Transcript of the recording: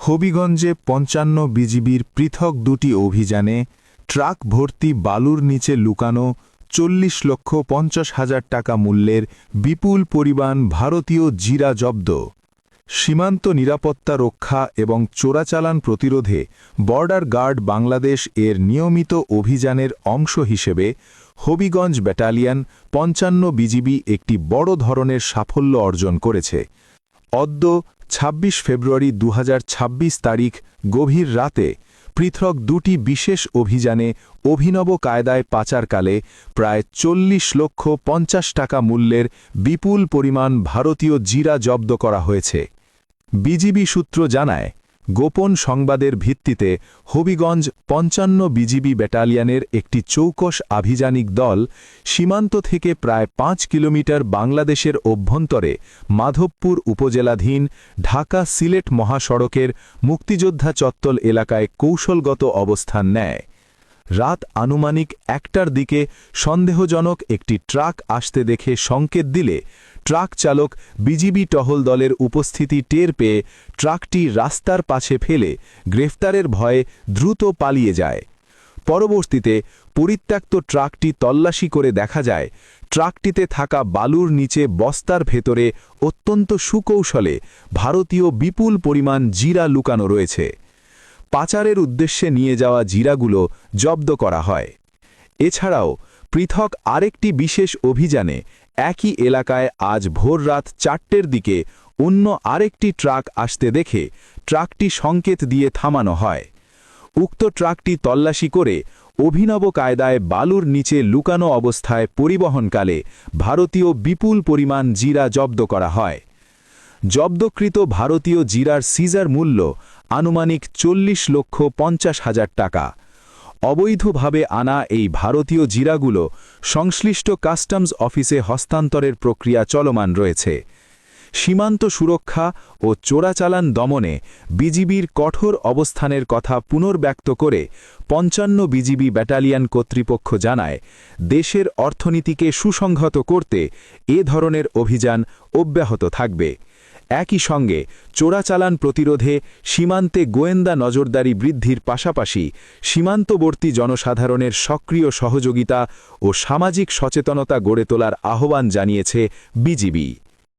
হবিগঞ্জে ৫৫ বিজিবির পৃথক দুটি অভিযানে ট্রাক ভর্তি বালুর নিচে লুকানো ৪০,৫০,০০০ টাকা মূল্যের বিপুল পরিমাণ ভারতীয় জিরা জব্দ। সীমান্ত নিরাপত্তা রক্ষা এবং চোরাচালান প্রতিরোধে বর্ডার গার্ড বাংলাদেশ এর নিয়মিত অভিযানের অংশ হিসেবে হবিগঞ্জ ব্যাটালিয়ন ৫৫ বিজিবি একটি বড় ধরনের সাফল্য অর্জন করেছে। অদ্য ২৬ ফেব্রুয়ারি ২০২৬ তারিখ গভীর রাতে পৃথক দুটি বিশেষ অভিযানে অভিনব কায়দায় পাচারকালে প্রায় ৪০,৫০,০০০ টাকা মূল্যের বিপুল পরিমাণ ভারতীয় জিরা জব্দ করা হয়েছে। বিজিবি সূত্র জানায়, গোপন সংবাদের ভিত্তিতে হবিগঞ্জ ৫৫ বিজিবি ব্যাটালিয়নের একটি চৌকস আভিযানিক দল সীমান্ত থেকে প্রায় ৫ কিলোমিটার বাংলাদেশের অভ্যন্তরে মাধবপুর উপজেলাধীন ঢাকা-সিলেট মহাসড়কের মুক্তিযোদ্ধা চত্বল এলাকায় কৌশলগত অবস্থান নেয়। রাত আনুমানিক ১টার দিকে সন্দেহজনক একটি ট্রাক আসতে দেখে সংকেত দিলে ট্রাক চালক বিজিবি টহল দলের উপস্থিতি টের পেয়ে ট্রাকটি রাস্তার পাশে ফেলে গ্রেফতারের ভয়ে দ্রুত পালিয়ে যায়। পরবর্তীতে পরিত্যক্ত ট্রাকটি তল্লাশি করে দেখা যায়, ট্রাকটিতে থাকা বালুর নিচে বস্তার ভেতরে অত্যন্ত সুকৌশলে ভারতীয় বিপুল পরিমাণ জিরা লুকানো রয়েছে। পাচারের উদ্দেশ্যে নিয়ে যাওয়া জিরাগুলো জব্দ করা হয়। এছাড়াও পৃথক আরেকটি বিশেষ অভিযানে একই এলাকায় আজ ভোররাত ৪টের দিকে অন্য আরেকটি ট্রাক আসতে দেখে ট্রাকটি সংকেত দিয়ে থামানো হয়। উক্ত ট্রাকটি তল্লাশি করে অভিনব কায়দায় বালুর নিচে লুকানো অবস্থায় পরিবহনকালে ভারতীয় বিপুল পরিমাণ জিরা জব্দ করা হয়। জব্দকৃত ভারতীয় জিরার সিজার মূল্য আনুমানিক ৪০,৫০,০০০ টাকা। অবৈধভাবে আনা এই ভারতীয় জিরাগুলো সংশ্লিষ্ট কাস্টমস অফিসে হস্তান্তরের প্রক্রিয়া চলমান রয়েছে। সীমান্ত সুরক্ষা ও চোরাচালান দমনে বিজিবির কঠোর অবস্থানের কথা পুনর্ব্যক্ত করে ৫৫ বিজিবি ব্যাটালিয়ন কর্তৃপক্ষ জানায়, দেশের অর্থনীতিকে সুসংহত করতে এ ধরনের অভিযান অব্যাহত থাকবে। একই সঙ্গে চোরাচালান প্রতিরোধে সীমান্তে গোয়েন্দা নজরদারি বৃদ্ধির পাশাপাশি সীমান্তবর্তী জনসাধারণের সক্রিয় সহযোগিতা ও সামাজিক সচেতনতা গড়ে তোলার আহ্বান জানিয়েছে বিজিবি।